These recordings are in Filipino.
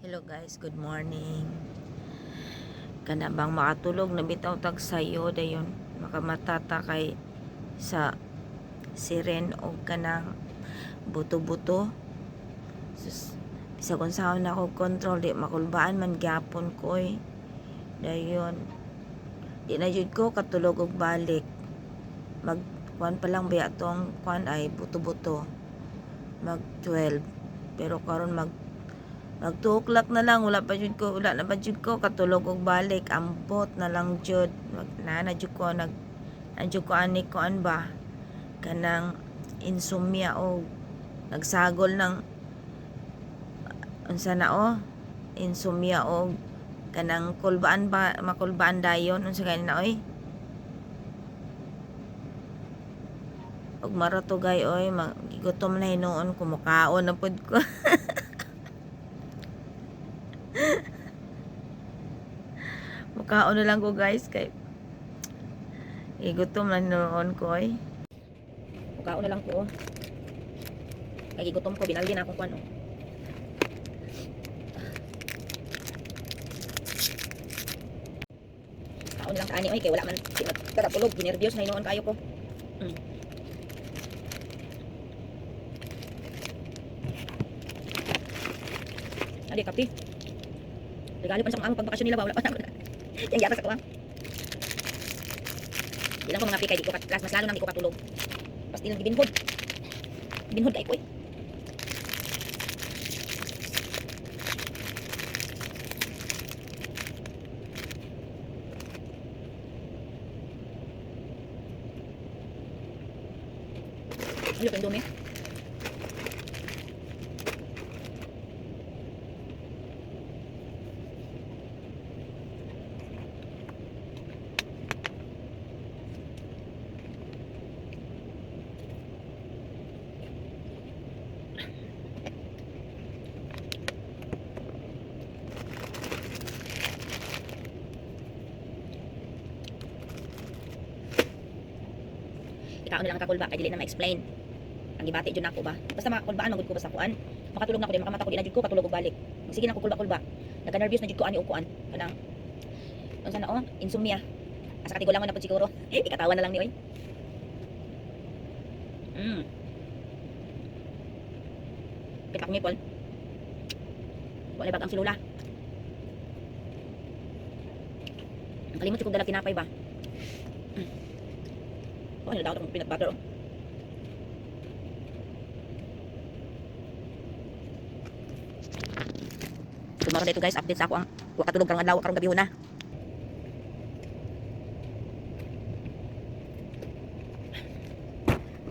Hello guys, good morning. Kana bang makatulog na bitaw tag sayo dayon makamatata kay sa siren o kanang buto-buto. Bisa kung saan na ako control di makulbaan man gyapon koy. Dayon di na jud ko katulog og balik. Mag kuan pa lang biya tong kuan ay buto-buto. Mag 12 pero karon mag 2 o'clock na lang wala na pa jud ko katulog og balik ambot na lang jud na jud ko ani ko an ba kanang insomnia o nagsagol ng unsa na insomnia o kanang kulbaan ba makulbaan dayon unsa kay na og maratugay magigutom na hinuon kumukaon na pud ko. Mukaon na lang ko guys kay igutom na noon ko mukaon na lang ko kay igutom ko binaldi na akong kuan kaon na lang kaani kay wala man katulog ginervyos na hinuon kayo ko. Adi kape regalo pa sa mga pagbakasyon nila ba wala pa yang yata sa tuwang ilang ko mga pikay di ko mas lalo nang di ko katulog pas ilang binhod kay ko ayo pendome ikaw na lang kakulba kay dili na ma-explain ang gibati jud nako ba basta makakulbaan magud ko basta kuan makatulog na ko di makamata ko di na jud ko katulog og balik sige na ko kulba naga nervous na jud ko ani og kuan kanang unsa na insomnia asa katigulangan na pud siguro ikatawan na lang ni kita ko ngipol wala bag ang silula ang kalimot ko dala tinapay ba ano daw itong peanut butter tomorrow dito guys update sa ako ang wakatulog karong adlaw karong gabi na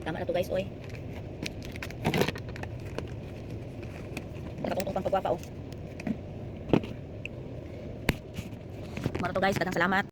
tama na to guys nakatungtong pang pagwapa tomorrow to guys daghang salamat.